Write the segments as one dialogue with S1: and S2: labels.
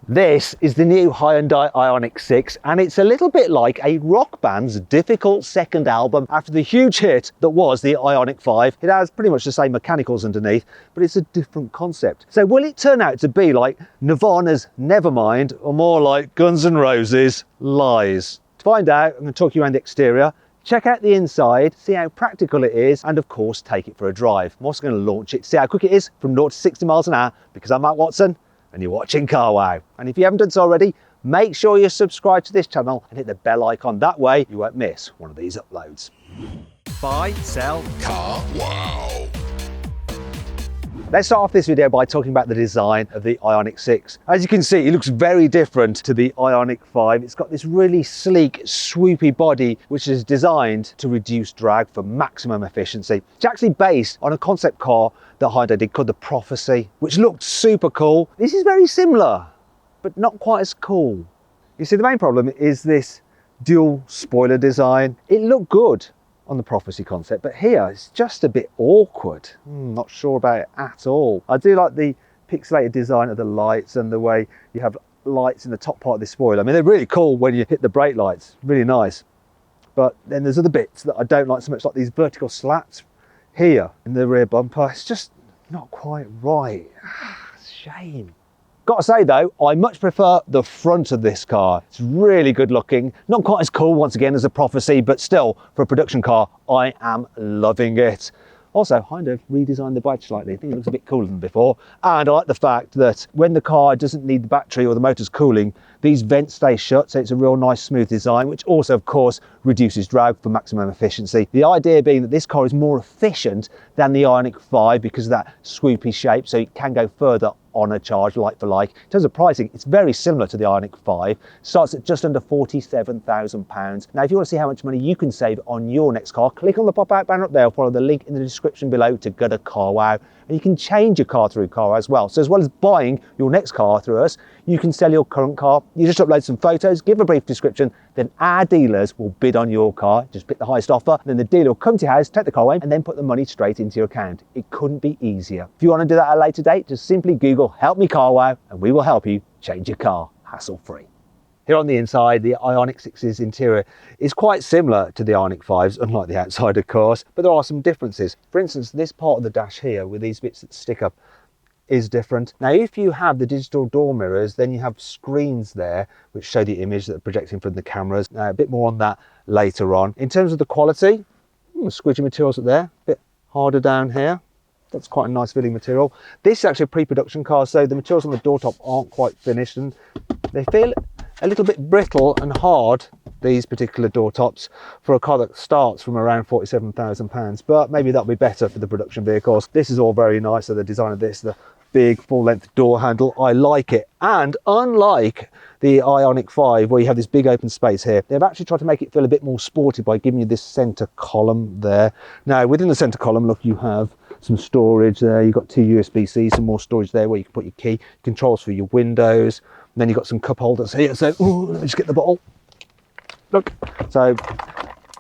S1: This is the new Hyundai Ioniq 6, and it's a little bit like a rock band's difficult second album after the huge hit that was the Ioniq 5. It has pretty much the same mechanicals underneath, but it's a different concept. So will it turn out to be like Nirvana's Nevermind, or more like Guns N' Roses' Lies? To find out, I'm going to talk you around the exterior, check out the inside, see how practical it is, and of course take it for a drive. I'm also going to launch it, see how quick it is from 0 to 60 miles an hour, because I'm Matt Watson, and you're watching Car Wow. And if you haven't done so already, make sure you subscribe to this channel and hit the bell icon. That way you won't miss one of these uploads. Buy, sell, Car Wow. Let's start off this video by talking about the design of the Ioniq 6. As you can see, it looks very different to the Ioniq 5. It's got this really sleek, swoopy body, which is designed to reduce drag for maximum efficiency. It's actually based on a concept car that Hyundai did called the Prophecy, which looked super cool. This is very similar, but not quite as cool. You see, the main problem is this dual spoiler design. It looked good on the Prophecy concept, but here it's just a bit awkward. Not sure about it at all. I do like the pixelated design of the lights and the way you have lights in the top part of the spoiler. I mean, they're really cool when you hit the brake lights, really nice. But then there's other bits that I don't like so much, like these vertical slats here in the rear bumper. It's just not quite right. Shame. Got to say though, I much prefer the front of this car. It's really good looking. Not quite as cool once again as a Prophecy, but still, for a production car, I am loving it. Also, Hyundai redesigned the badge slightly. I think it looks a bit cooler than before. And I like the fact that when the car doesn't need the battery or the motor's cooling, these vents stay shut, so it's a real nice smooth design, which also, of course, reduces drag for maximum efficiency. The idea being that this car is more efficient than the Ioniq 5 because of that swoopy shape, so it can go further on a charge, like for like. In terms of pricing, it's very similar to the Ioniq 5. Starts at just under £47,000. Now, if you want to see how much money you can save on your next car, click on the pop-out banner up there, or follow the link in the description below to go to Car Wow. And you can change your car through Car Wow as well. So as well as buying your next car through us, you can sell your current car. You just upload some photos, give a brief description, then our dealers will bid on your car. Just pick the highest offer, and then the dealer will come to your house, take the car away, and then put the money straight into your account. It couldn't be easier. If you want to do that at a later date, just simply Google "Help Me Car Wow" and we will help you change your car hassle-free. Here on the inside, the Ioniq 6's interior is quite similar to the Ioniq 5's, unlike the outside, of course, but there are some differences. For instance, this part of the dash here with these bits that stick up is different. Now, if you have the digital door mirrors, then you have screens there which show the image that are projecting from the cameras. Now, a bit more on that later on. In terms of the quality, squidgy materials up there, a bit harder down here. That's quite a nice feeling material. This is actually a pre-production car, so the materials on the door top aren't quite finished and they feel a little bit brittle and hard, these particular door tops, for a car that starts from around £47,000, but maybe that'll be better for the production vehicles. This is all very nice. So the design of this, the big full-length door handle, I like it. And unlike the Ioniq 5, where you have this big open space here, they've actually tried to make it feel a bit more sporty by giving you this center column there. Now, within the center column, look, you have some storage there. You've got two USB-C, some more storage there where you can put your key, controls for your windows. And then you've got some cup holders here. So, let me just get the bottle. Look, so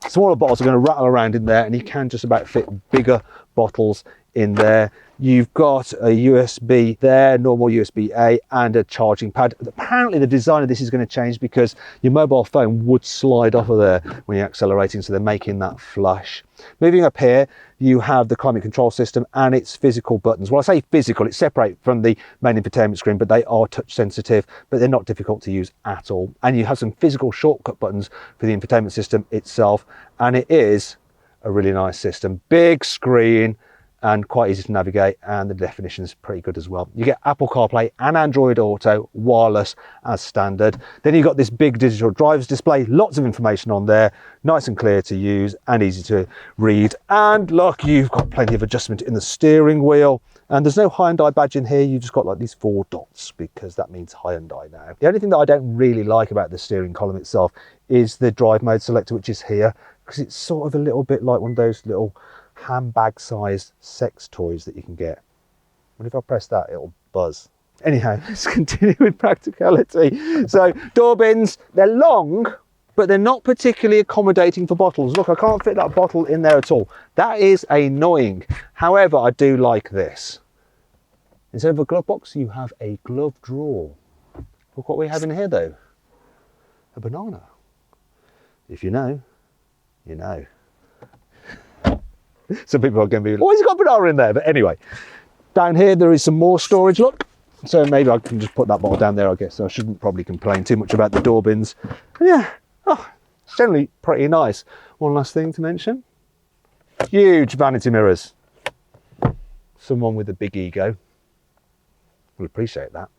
S1: smaller bottles are going to rattle around in there, and you can just about fit bigger bottles in there. You've got a USB there, normal USB-A, and a charging pad. Apparently the design of this is going to change because your mobile phone would slide off of there when you're accelerating, so they're making that flush. Moving up here, you have the climate control system and its physical buttons. Well, I say physical, it's separate from the main infotainment screen, but they are touch sensitive, but they're not difficult to use at all. And you have some physical shortcut buttons for the infotainment system itself, and it is a really nice system. Big screen and quite easy to navigate, and the definition is pretty good as well. You get Apple CarPlay and Android Auto wireless as standard. Then you've got this big digital driver's display, lots of information on there, nice and clear to use and easy to read. And look, you've got plenty of adjustment in the steering wheel, and there's no Hyundai badge in here. You just got like these 4 dots because that means Hyundai now. The only thing that I don't really like about the steering column itself is the drive mode selector, which is here, because it's sort of a little bit like one of those little handbag sized sex toys that you can get. But if I press that, it'll buzz. Anyhow, let's continue with practicality. So door bins, they're long, but they're not particularly accommodating for bottles. Look, I can't fit that bottle in there at all. That is annoying. However, I do like this. Instead of a glove box, you have a glove drawer. Look what we have in here though. A banana. If you know, you know. Some people are going to be like, oh, he's got a banana in there. But anyway, down here there is some more storage, look. So maybe I can just put that bottle down there, I guess. So I shouldn't probably complain too much about the door bins. But yeah, oh, it's generally pretty nice. One last thing to mention. Huge vanity mirrors. Someone with a big ego will appreciate that.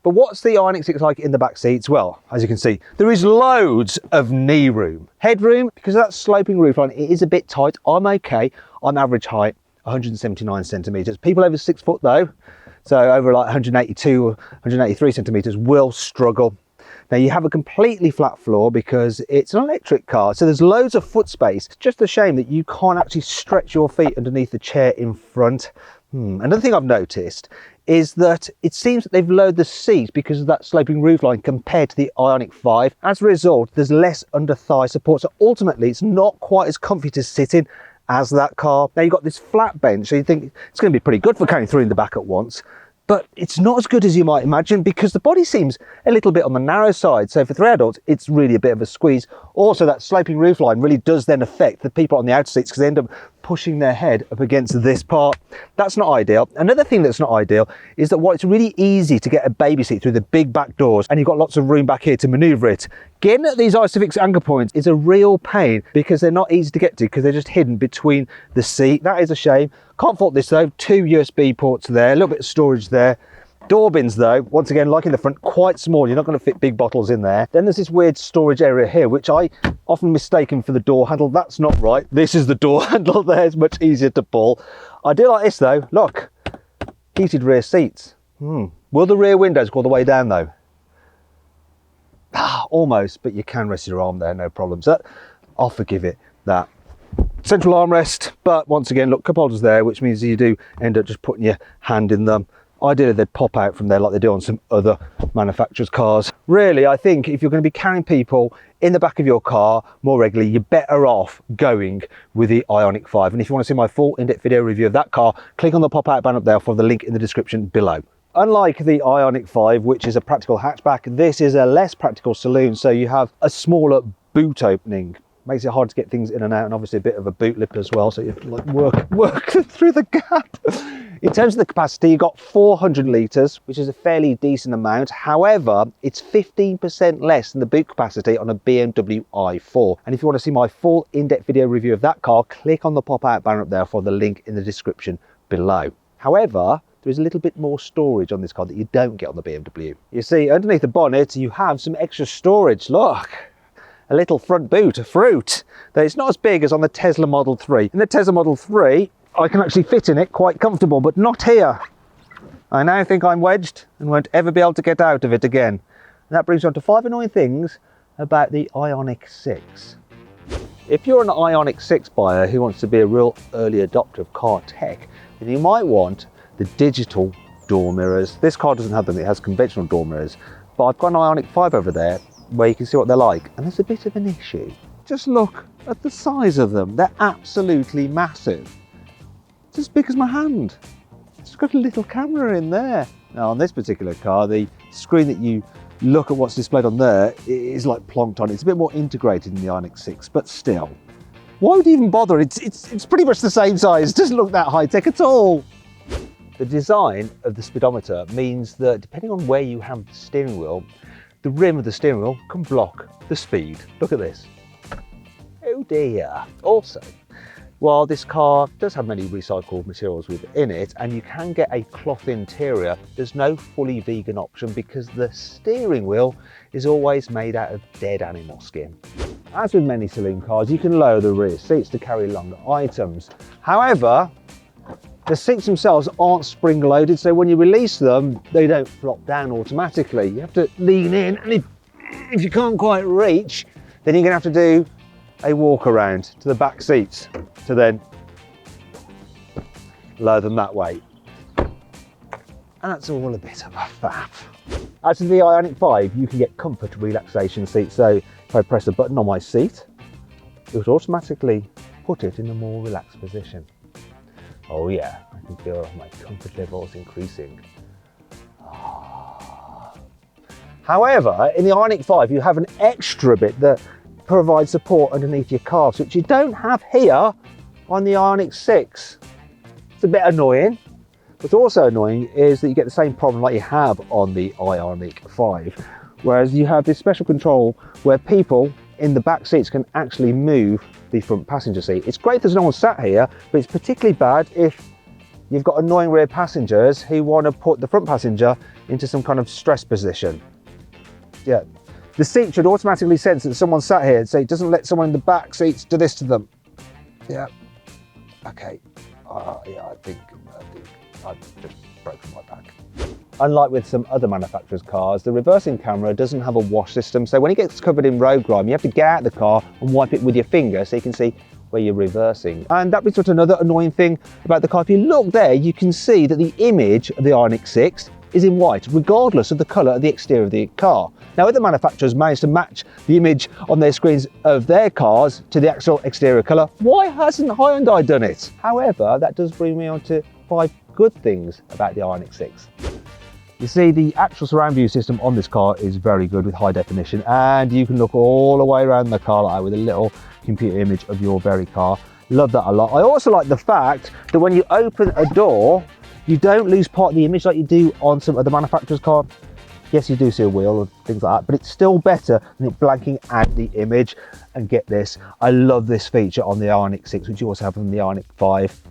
S1: But what's the Ioniq 6 like in the back seats? Well, as you can see, there is loads of knee room. Headroom, because of that sloping roofline, it is a bit tight. I'm okay. I'm average height, 179 centimetres. People over 6 foot though, so over like 182 or 183 centimetres will struggle. Now you have a completely flat floor because it's an electric car, so there's loads of foot space. It's just a shame that you can't actually stretch your feet underneath the chair in front. Another thing I've noticed is that it seems that they've lowered the seat because of that sloping roofline compared to the Ioniq 5. As a result, there's less under thigh support, so ultimately it's not quite as comfy to sit in as that car. Now you've got this flat bench, so you think it's going to be pretty good for carrying 3 in the back at once. But it's not as good as you might imagine because the body seems a little bit on the narrow side. So for 3 adults, it's really a bit of a squeeze. Also, that sloping roofline really does then affect the people on the outer seats because they end up pushing their head up against this part. That's not ideal. Another thing that's not ideal is that while it's really easy to get a baby seat through the big back doors and you've got lots of room back here to manoeuvre it, getting at these Isofix anchor points is a real pain because they're not easy to get to because they're just hidden between the seat. That is a shame. Can't fault this though. 2 USB ports there, a little bit of storage there. Door bins though, once again, like in the front, quite small. You're not going to fit big bottles in there. Then there's this weird storage area here, which I often mistaken for the door handle. That's not right. This is the door handle there. It's much easier to pull. I do like this though. Look, heated rear seats. Will the rear windows go all the way down though? Almost, but you can rest your arm there, no problem. So I'll forgive it that. Central armrest, but once again, look, cup holders there, which means you do end up just putting your hand in them. Ideally, they'd pop out from there like they do on some other manufacturers' cars. Really, I think if you're going to be carrying people in the back of your car more regularly, you're better off going with the Ioniq 5. And if you want to see my full in-depth video review of that car, click on the pop-out button up there for the link in the description below. Unlike the Ioniq 5, which is a practical hatchback, this is a less practical saloon, so you have a smaller boot opening. Makes it hard to get things in and out, and obviously a bit of a boot lip as well, so you have to like work through the gap. In terms of the capacity, you've got 400 litres, which is a fairly decent amount. However, it's 15% less than the boot capacity on a BMW i4. And if you want to see my full in-depth video review of that car, click on the pop-out banner up there for the link in the description below. However, there is a little bit more storage on this car that you don't get on the BMW. You see, underneath the bonnet, you have some extra storage. Look. A little front boot, a fruit. Though it's not as big as on the Tesla Model 3. In the Tesla Model 3, I can actually fit in it quite comfortable, but not here. I now think I'm wedged and won't ever be able to get out of it again. And that brings me on to 5 annoying things about the Ioniq 6. If you're an Ioniq 6 buyer who wants to be a real early adopter of car tech, then you might want the digital door mirrors. This car doesn't have them, it has conventional door mirrors. But I've got an Ioniq 5 over there, where you can see what they're like, and there's a bit of an issue. Just look at the size of them. They're absolutely massive. It's as big as my hand. It's got a little camera in there. Now on this particular car, the screen that you look at what's displayed on there is like plonked on. It's a bit more integrated in the Ioniq 6, but still. Why would you even bother? It's pretty much the same size. It doesn't look that high tech at all. The design of the speedometer means that depending on where you have the steering wheel, the rim of the steering wheel can block the speed. Look at this. Oh dear. Also, while this car does have many recycled materials within it, and you can get a cloth interior, there's no fully vegan option because the steering wheel is always made out of dead animal skin. As with many saloon cars, you can lower the rear seats to carry longer items. However, the seats themselves aren't spring-loaded, so when you release them, they don't flop down automatically. You have to lean in, and if you can't quite reach, then you're going to have to do a walk around to the back seats to then lower them that way. And that's all a bit of a faff. As with the Ioniq 5, you can get comfort relaxation seats, so if I press a button on my seat, it would automatically put it in a more relaxed position. Oh yeah, I can feel my comfort levels increasing. However, in the Ioniq 5, you have an extra bit that provides support underneath your calves, which you don't have here on the Ioniq 6. It's a bit annoying. What's also annoying is that you get the same problem like you have on the Ioniq 5, whereas you have this special control where people in the back seats can actually move the front passenger seat. It's great there's no one sat here, but it's particularly bad if you've got annoying rear passengers who want to put the front passenger into some kind of stress position. Yeah, the seat should automatically sense that someone sat here, so it doesn't let someone in the back seats do this to them. Yeah, okay. Yeah, I think I've just broken my back. Unlike with some other manufacturers' cars, the reversing camera doesn't have a wash system, so when it gets covered in road grime, you have to get out of the car and wipe it with your finger so you can see where you're reversing. And that brings us to another annoying thing about the car. If you look there, you can see that the image of the Ioniq 6 is in white, regardless of the colour of the exterior of the car. Now, other manufacturers managed to match the image on their screens of their cars to the actual exterior colour. Why hasn't Hyundai done it? However, that does bring me on to 5 good things about the Ioniq 6. You see, the actual surround view system on this car is very good with high definition, and you can look all the way around the car like that with a little computer image of your very car. Love that a lot. I also like the fact that when you open a door, you don't lose part of the image like you do on some other manufacturer's car. Yes, you do see a wheel and things like that, but it's still better than it blanking out the image. And get this, I love this feature on the Ioniq 6, which you also have on the Ioniq 5.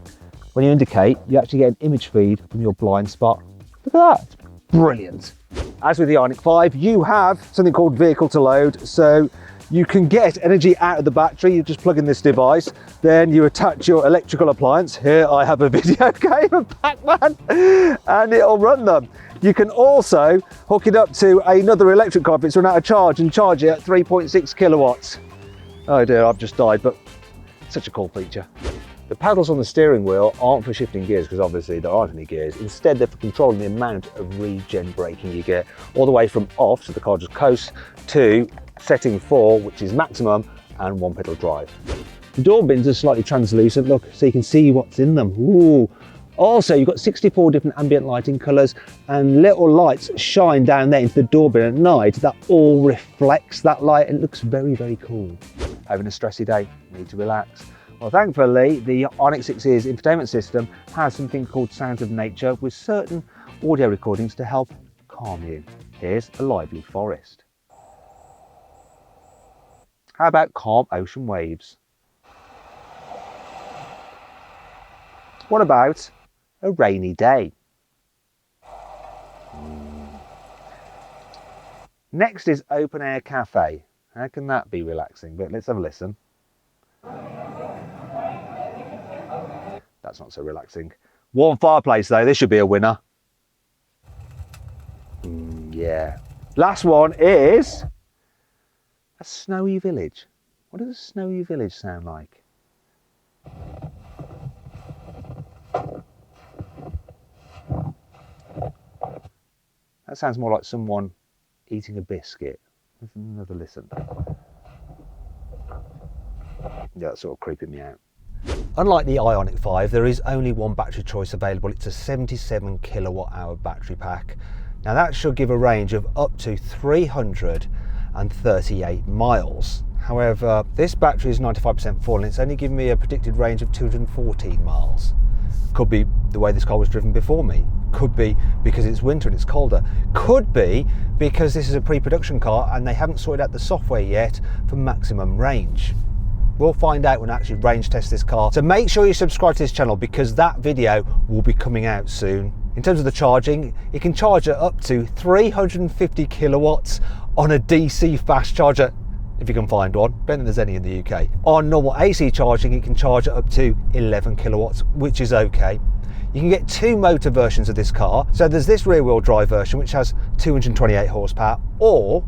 S1: When you indicate, you actually get an image feed from your blind spot. Look at that, it's brilliant. As with the Ioniq 5, you have something called vehicle to load. So you can get energy out of the battery. You just plug in this device, then you attach your electrical appliance. Here I have a video game of Pac-Man, and it'll run them. You can also hook it up to another electric car if it's run out of charge and charge it at 3.6 kilowatts. Oh dear, I've just died, but such a cool feature. The paddles on the steering wheel aren't for shifting gears because obviously there aren't any gears. Instead, they're for controlling the amount of regen braking you get, all the way from off, so the car just coasts, to setting 4, which is maximum, and 1 pedal drive. The door bins are slightly translucent, look, so you can see what's in them. Ooh. Also, you've got 64 different ambient lighting colours, and little lights shine down there into the door bin at night that all reflects that light. It looks very, very cool. Having a stressy day, need to relax. Well, thankfully, the Ioniq 6's infotainment system has something called Sounds of Nature with certain audio recordings to help calm you. Here's a lively forest. How about calm ocean waves? What about a rainy day? Next is Open Air Cafe. How can that be relaxing? But let's have a listen. That's not so relaxing. Warm fireplace though, this should be a winner. Yeah. Last one is a snowy village. What does a snowy village sound like? That sounds more like someone eating a biscuit. Let's have another listen. Yeah, that's sort of creeping me out. Unlike the Ioniq 5, there is only one battery choice available. It's a 77 kilowatt hour battery pack. Now that should give a range of up to 338 miles. However, this battery is 95% full and it's only giving me a predicted range of 214 miles. Could be the way this car was driven before me. Could be because it's winter and it's colder. Could be because this is a pre-production car and they haven't sorted out the software yet for maximum range. We'll find out when I actually range test this car. So make sure you subscribe to this channel because that video will be coming out soon. In terms of the charging, it can charge at up to 350 kilowatts on a DC fast charger, if you can find one. Don't think there's any in the UK. On normal AC charging, it can charge at up to 11 kilowatts, which is okay. You can get 2 motor versions of this car. So there's this rear wheel drive version, which has 228 horsepower, or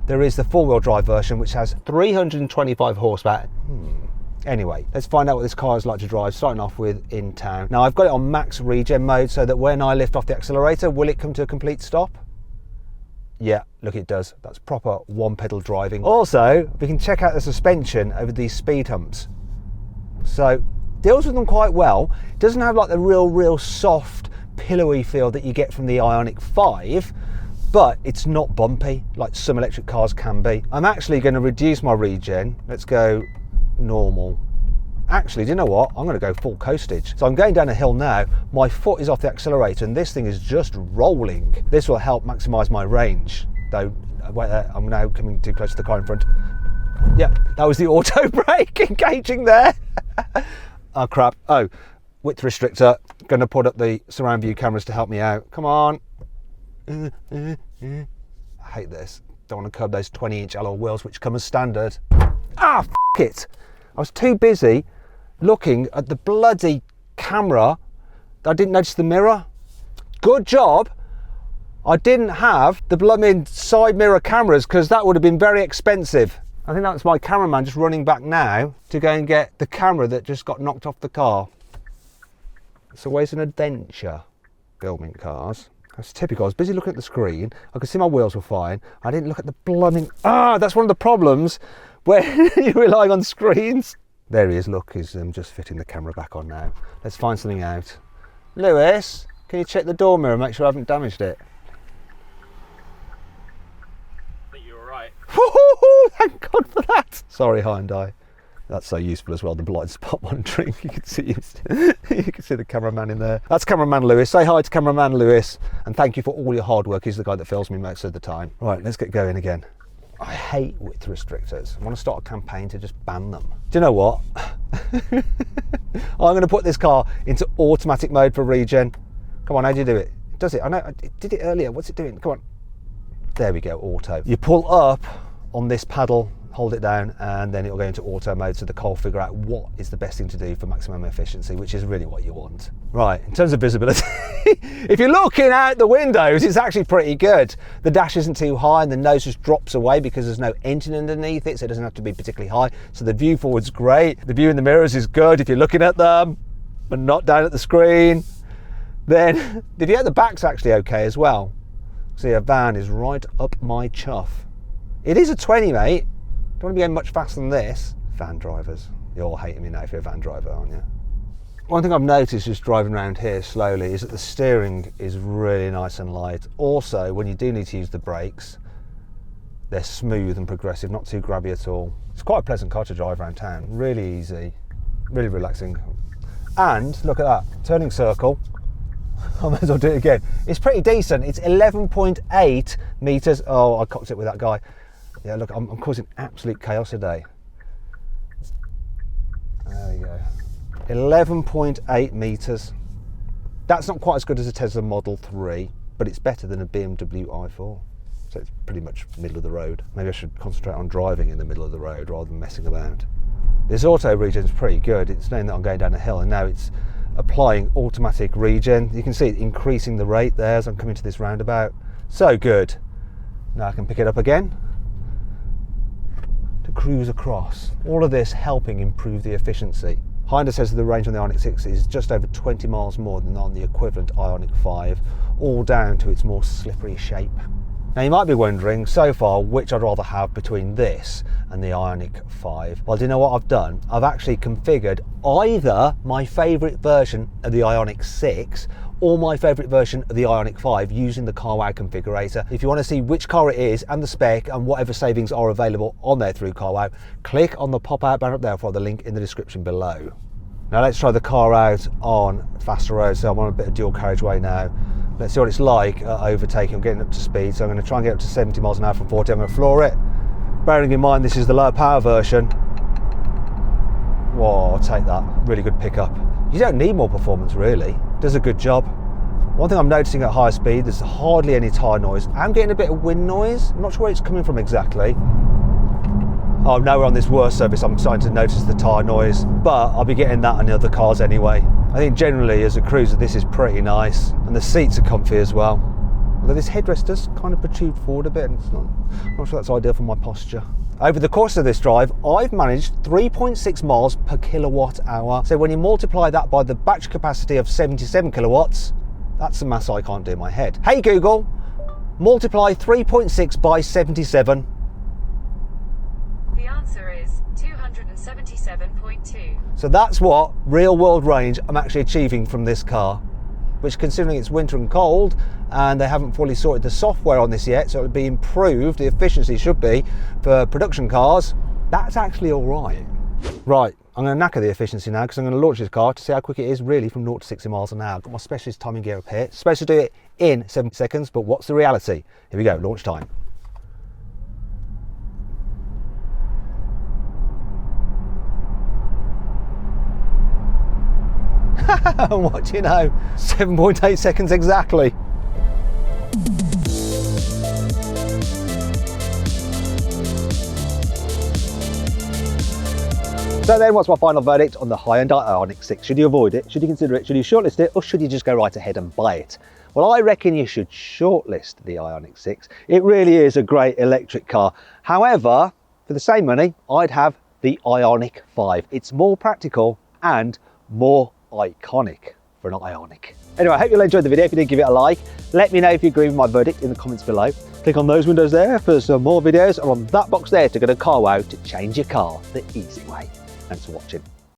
S1: there is the 4-wheel drive version, which has 325 horsepower. Anyway, let's find out what this car is like to drive, starting off with in town. Now, I've got it on max regen mode so that when I lift off the accelerator, will it come to a complete stop? Yeah, look, it does. That's proper 1-pedal driving. Also, we can check out the suspension over these speed humps. So, deals with them quite well. It doesn't have like the real soft, pillowy feel that you get from the Ioniq 5, but it's not bumpy like some electric cars can be. I'm actually going to reduce my regen. Let's go normal. Actually, do you know what? I'm going to go full coastage. So I'm going down a hill now. My foot is off the accelerator and this thing is just rolling. This will help maximise my range. Though, wait there, I'm now coming too close to the car in front. Yep, that was the auto brake engaging there. Oh crap. Oh, width restrictor. Going to put up the surround view cameras to help me out. Come on. I hate this. Don't want to curb those 20-inch alloy wheels which come as standard. Ah, f it. I was too busy looking at the bloody camera that I didn't notice the mirror. Good job I didn't have the blooming side mirror cameras, because that would have been very expensive. I think that's my cameraman just running back now to go and get the camera that just got knocked off the car. It's always an adventure filming cars. That's typical. I was busy looking at the screen. I could see my wheels were fine. I didn't look at the blooming... that's one of the problems when you're relying on screens. There he is, look, he's just fitting the camera back on now. Let's find something out. Lewis, can you check the door mirror and make sure I haven't damaged it?
S2: I think you're all right.
S1: Thank God for that. Sorry, Hyundai. That's so useful as well, the blind spot monitoring. You can see the cameraman in there. That's cameraman Lewis. Say hi to cameraman Lewis, and thank you for all your hard work. He's the guy that films me most of the time. Right, let's get going again. I hate width restrictors. I want to start a campaign to just ban them. Do you know what? I'm going to put this car into automatic mode for regen. Come on, how do you do it? Does it? I know, I did it earlier. What's it doing? Come on. There we go, auto. You pull up on this paddle, hold it down, and then it'll go into auto mode, so the car will figure out what is the best thing to do for maximum efficiency, which is really what you want. Right, in terms of visibility, if you're looking out the windows, it's actually pretty good. The dash isn't too high and the nose just drops away because there's no engine underneath it, so it doesn't have to be particularly high. So the view forward's great. The view in the mirrors is good if you're looking at them, but not down at the screen. Then the view at the back's actually okay as well. See, a van is right up my chuff. It is a 20, mate. Don't want to be going much faster than this. Van drivers. You're all hating me now if you're a van driver, aren't you? One thing I've noticed just driving around here slowly is that the steering is really nice and light. Also, when you do need to use the brakes, they're smooth and progressive, not too grabby at all. It's quite a pleasant car to drive around town. Really easy, really relaxing. And look at that, turning circle. I might as well do it again. It's pretty decent. It's 11.8 meters. Oh, I cocked it with that guy. Yeah, look, I'm causing absolute chaos today. There we go. 11.8 meters. That's not quite as good as a Tesla Model 3, but it's better than a BMW i4. So it's pretty much middle of the road. Maybe I should concentrate on driving in the middle of the road rather than messing about. This auto regen is pretty good. It's knowing that I'm going down a hill, and now it's applying automatic regen. You can see it increasing the rate there as I'm coming to this roundabout. So good. Now I can pick it up again to cruise across. All of this helping improve the efficiency. Hyundai says the range on the Ioniq 6 is just over 20 miles more than on the equivalent Ioniq 5, all down to its more slippery shape. Now you might be wondering, so far, which I'd rather have between this and the Ioniq 5. Well, do you know what I've done? I've actually configured either my favourite version of the Ioniq 6 or my favourite version of the Ioniq 5 using the CarWow configurator. If you want to see which car it is and the spec and whatever savings are available on there through CarWow, click on the pop-out banner up there for the link in the description below. Now let's try the car out on faster roads. So I'm on a bit of dual carriageway now. Let's see what it's like overtaking. I'm getting up to speed, so I'm going to try and get up to 70 miles an hour from 40. I'm going to floor it. Bearing in mind this is the lower power version. Whoa, I'll take that. Really good pickup. You don't need more performance really. Does a good job. One thing I'm noticing at high speed, there's hardly any tyre noise. I'm getting a bit of wind noise. I'm not sure where it's coming from exactly. Oh, now we're on this worst surface, I'm starting to notice the tyre noise, but I'll be getting that on the other cars anyway. I think generally as a cruiser this is pretty nice, and the seats are comfy as well. Although this headrest does kind of protrude forward a bit, and I'm not sure that's ideal for my posture. Over the course of this drive, I've managed 3.6 miles per kilowatt hour. So when you multiply that by the battery capacity of 77 kilowatts, that's the maths I can't do in my head. Hey Google, multiply 3.6 by 77.
S3: The answer is 277.2.
S1: So that's what real world range I'm actually achieving from this car, which considering it's winter and cold, and they haven't fully sorted the software on this yet, so it'll be improved. The efficiency should be for production cars. That's actually all right. Right, I'm going to knacker the efficiency now because I'm going to launch this car to see how quick it is really from 0 to 60 miles an hour. I've got my specialist timing gear up here. It's supposed to do it in 7 seconds, but what's the reality? Here we go, launch time. What do you know? 7.8 seconds exactly. So then, what's my final verdict on the Hyundai Ioniq 6? Should you avoid it? Should you consider it? Should you shortlist it? Or should you just go right ahead and buy it? Well, I reckon you should shortlist the Ioniq 6. It really is a great electric car. However, for the same money, I'd have the Ioniq 5. It's more practical and more iconic for an Ioniq. Anyway, I hope you'll enjoy the video. If you did, give it a like. Let me know if you agree with my verdict in the comments below. Click on those windows there for some more videos, and on that box there to go to CarWow to change your car the easy way. Thanks for watching.